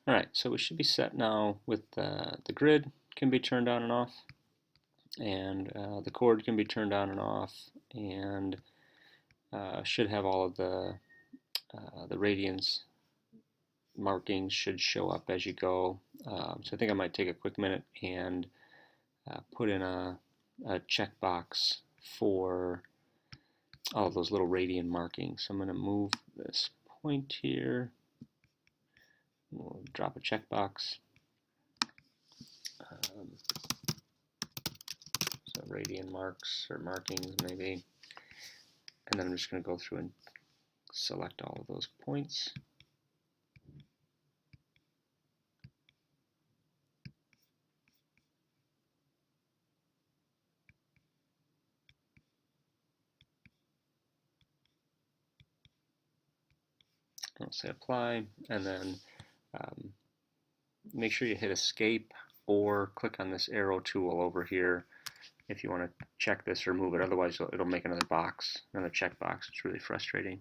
Alright, so we should be set now with the grid can be turned on and off, and the chord can be turned on and off, and should have all of the radians markings should show up as you go. So I think I might take a quick minute and put in a checkbox for all of those little radian markings. So I'm going to move this point here. We'll drop a checkbox. So radian marks or markings maybe. And then I'm just going to go through and select all of those points. I'll say apply, and then make sure you hit escape or click on this arrow tool over here if you want to check this or move it. Otherwise, it'll make another box, another checkbox. It's really frustrating.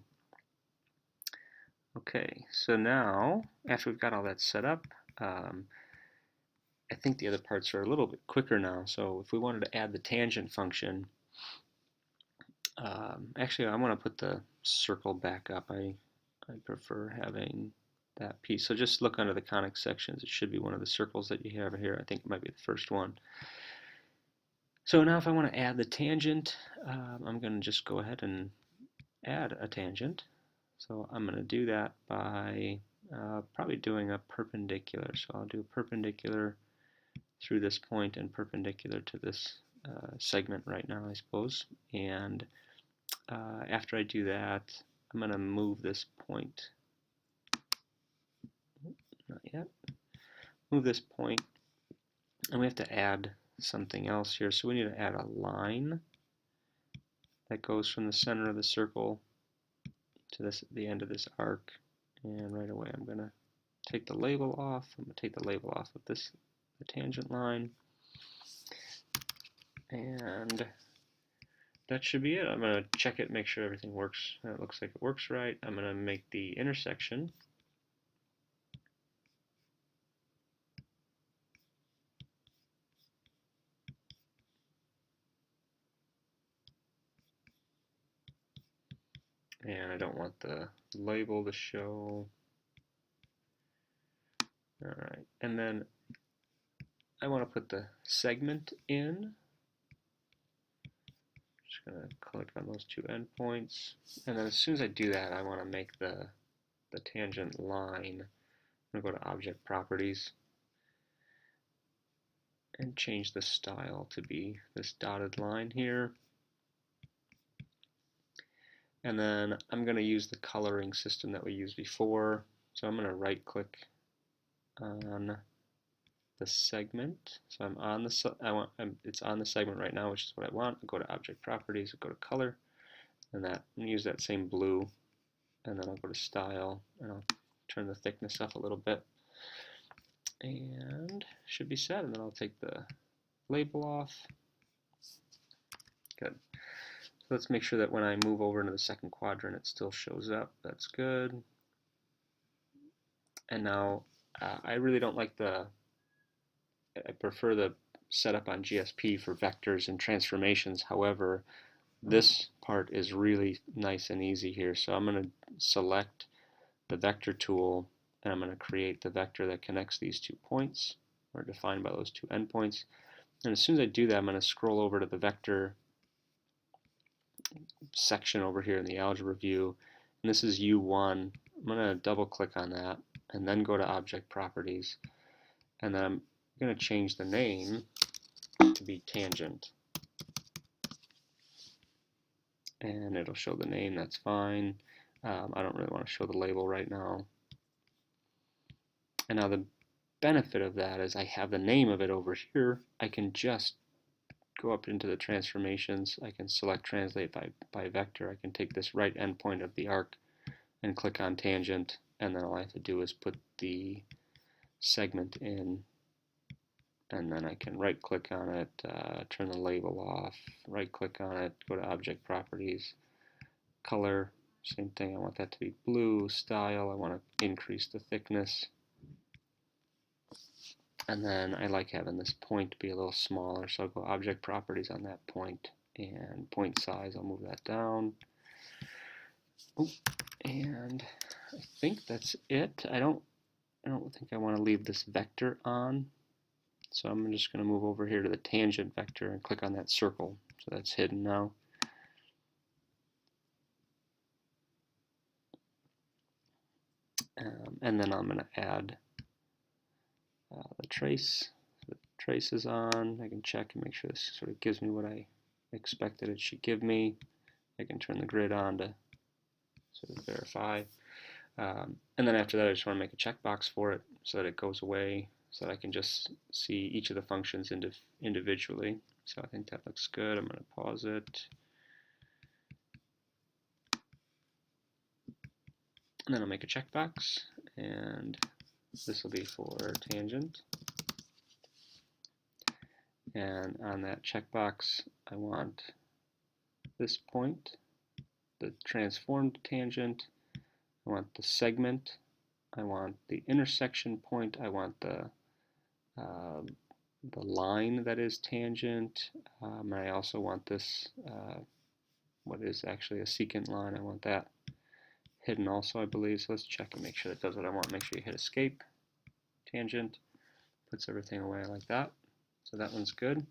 Okay, so now after we've got all that set up, I think the other parts are a little bit quicker now. So if we wanted to add the tangent function, actually I want to put the circle back up. I prefer having that piece. So just look under the conic sections. It should be one of the circles that you have here. I think it might be the first one. So now if I want to add the tangent, I'm going to just go ahead and add a tangent. So I'm going to do that by probably doing a perpendicular. So I'll do a perpendicular through this point and perpendicular to this segment right now, I suppose. And after I do that, I'm going to move this point. Not yet. Move this point, and we have to add something else here. So we need to add a line that goes from the center of the circle to the end of this arc. And right away I'm going to take the label off. I'm going to take the label off of the tangent line. And that should be it. I'm going to check it, make sure everything works. It looks like it works right. I'm going to make the intersection. And I don't want the label to show. Alright, and then I want to put the segment in. Just going to click on those two endpoints. And then as soon as I do that, I want to make the tangent line. I'm going to go to Object Properties and change the style to be this dotted line here. And then I'm going to use the coloring system that we used before. So I'm going to right click on the segment. So I'm on it's on the segment right now, which is what I want. I'll go to Object Properties, I'll go to Color, and I'm going to use that same blue, and then I'll go to Style, and I'll turn the thickness up a little bit, and should be set. And then I'll take the label off. Good. So let's make sure that when I move over into the second quadrant, it still shows up. That's good. And now I really don't like I prefer the setup on GSP for vectors and transformations. However, this part is really nice and easy here. So I'm going to select the vector tool, and I'm going to create the vector that connects these 2 points, or defined by those 2 endpoints. And as soon as I do that, I'm going to scroll over to the vector section over here in the algebra view, and this is U1. I'm going to double click on that and then go to Object Properties, and then I'm going to change the name to be tangent, and it'll show the name. That's fine. I don't really want to show the label right now. And now the benefit of that is I have the name of it over here. I can just go up into the transformations. I can select translate by vector. I can take this right endpoint of the arc and click on tangent, and then all I have to do is put the segment in, and then I can right click on it, turn the label off, right click on it, go to Object Properties, Color, same thing. I want that to be blue. Style, I want to increase the thickness, And then I like having this point be a little smaller, so I'll go object properties on that point, and point size, I'll move that down. Oop. And I think that's it. I don't think I want to leave this vector on, so I'm just going to move over here to the tangent vector and click on that circle. So that's hidden now. And then I'm going to add the trace. So the trace is on. I can check and make sure this sort of gives me what I expected it should give me. I can turn the grid on to sort of verify. And then after that, I just want to make a checkbox for it so that it goes away, so that I can just see each of the functions individually. So I think that looks good. I'm going to pause it. And then I'll make a checkbox, and this will be for tangent. And on that checkbox, I want this point, the transformed tangent, I want the segment, I want the intersection point, I want the line that is tangent, I also want this, what is actually a secant line, I want that hidden also, I believe. So let's check and make sure that does what I want. Make sure you hit escape, tangent, puts everything away like that. So that one's good.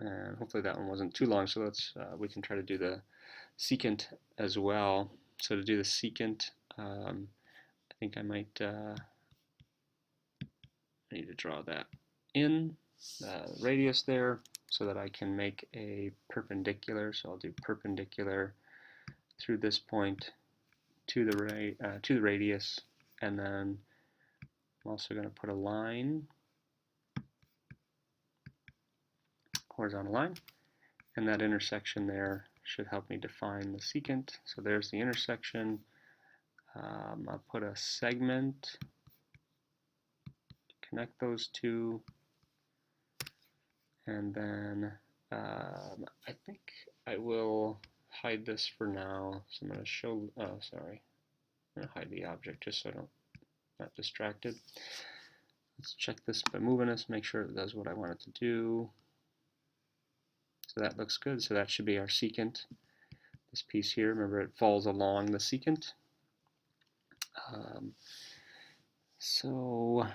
And hopefully that one wasn't too long, so let's we can try to do the secant as well. So to do the secant, I think I might need to draw that in radius there so that I can make a perpendicular. So I'll do perpendicular through this point to the radius, and then I'm also going to put a line, horizontal line, and that intersection there should help me define the secant. So there's the intersection. I'll put a segment, connect those two, and then I think I will hide this for now. So I'm going to show, sorry, I'm going to hide the object just so I don't not distracted. Let's check this by moving this, make sure it does what I want it to do. So that looks good. So that should be our secant. This piece here, remember it falls along the secant. So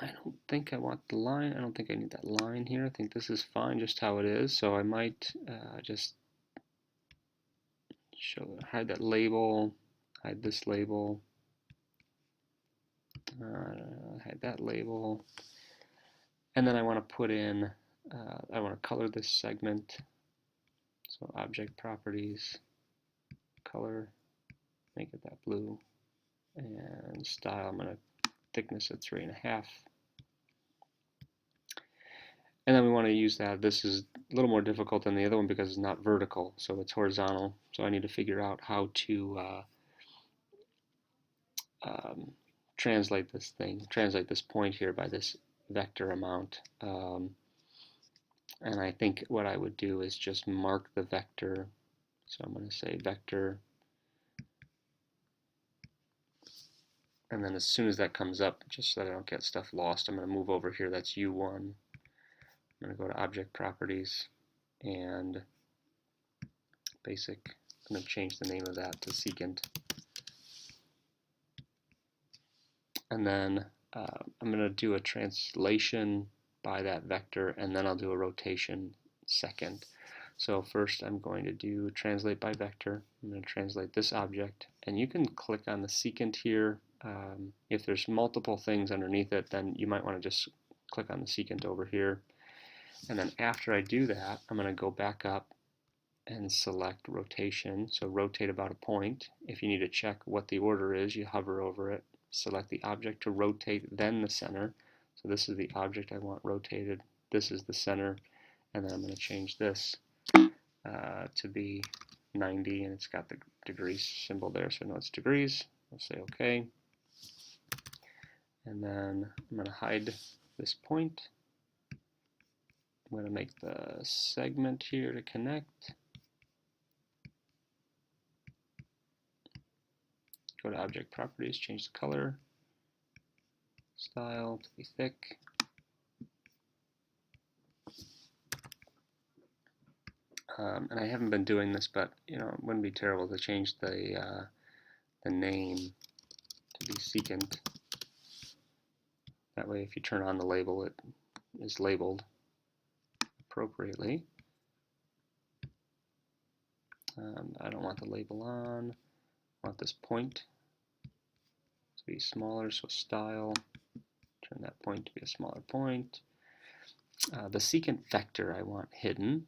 I don't think I want the line. I don't think I need that line here. I think this is fine just how it is. So I might just hide that label, hide this label, hide that label, and then I want to put in, I want to color this segment. So object properties, color, make it that blue, and style, I'm going to thickness at 3.5. And then we want to use that. This is a little more difficult than the other one because it's not vertical, so it's horizontal. So I need to figure out how to translate this point here by this vector amount. And I think what I would do is just mark the vector. So I'm going to say vector. And then as soon as that comes up, just so that I don't get stuff lost, I'm going to move over here. That's U1. I'm going to go to object properties and basic. I'm going to change the name of that to secant. And then I'm going to do a translation by that vector, and then I'll do a rotation second. So first I'm going to do translate by vector. I'm going to translate this object, and you can click on the secant here. If there's multiple things underneath it, then you might want to just click on the secant over here. And then after I do that, I'm going to go back up and select rotation. So rotate about a point. If you need to check what the order is, you hover over it, select the object to rotate, then the center. So this is the object I want rotated. This is the center. And then I'm going to change this to be 90, and it's got the degrees symbol there, so I know it's degrees. I'll say OK. And then I'm going to hide this point. I'm going to make the segment here to connect. go to Object Properties, change the color, style to be thick. And I haven't been doing this, but it wouldn't be terrible to change the name to be secant. That way, if you turn on the label, it is labeled appropriately. I don't want the label on. I want this point to be smaller, so style, turn that point to be a smaller point. The secant vector I want hidden.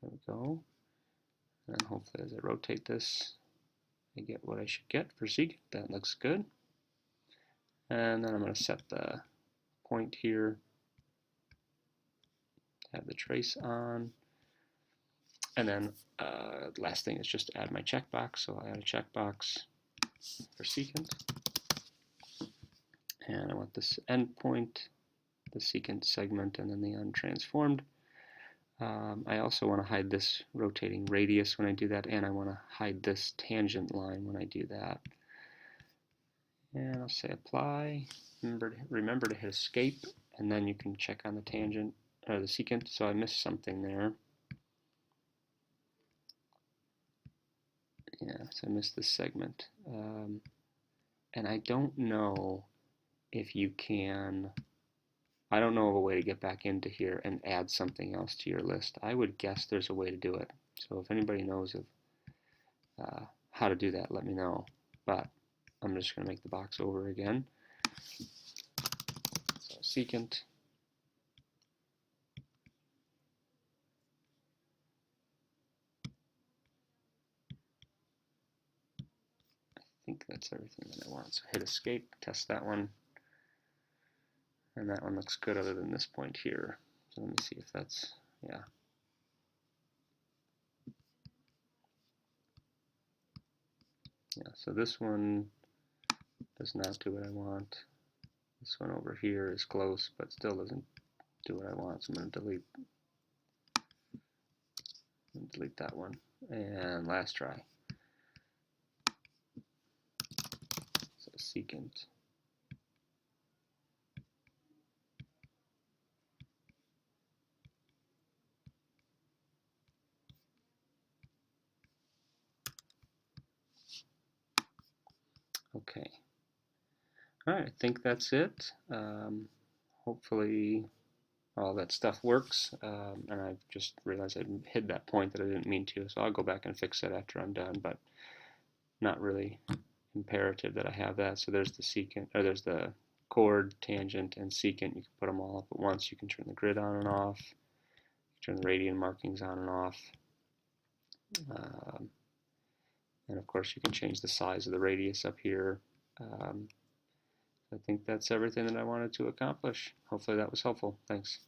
There we go. And then hopefully as I rotate this, I get what I should get for secant. That looks good. And then I'm going to set the point here, have the trace on. And then last thing is just add my checkbox. So I add a checkbox for secant. And I want this endpoint, the secant segment, and then the untransformed. I also want to hide this rotating radius when I do that, and I want to hide this tangent line when I do that. And I'll say apply. Remember to hit escape, and then you can check on the tangent or the secant. So I missed something there. Yeah, so I missed this segment. And I don't know if you can. I don't know of a way to get back into here and add something else to your list. I would guess there's a way to do it. So if anybody knows of how to do that, let me know. But I'm just going to make the box over again. So secant. I think that's everything that I want. So hit escape, test that one. And that one looks good other than this point here. So let me see if that's, yeah. Yeah, so this one does not do what I want. This one over here is close, but still doesn't do what I want. So I'm going to delete that one. And last try. So secant. Okay. All right, I think that's it. Hopefully all that stuff works. And I've just realized I hid that point that I didn't mean to, so I'll go back and fix it after I'm done, but not really imperative that I have that. So there's the secant, or there's the chord, tangent, and secant. You can put them all up at once. You can turn the grid on and off, turn the radian markings on and off. And of course you can change the size of the radius up here. I think that's everything that I wanted to accomplish. Hopefully that was helpful. Thanks.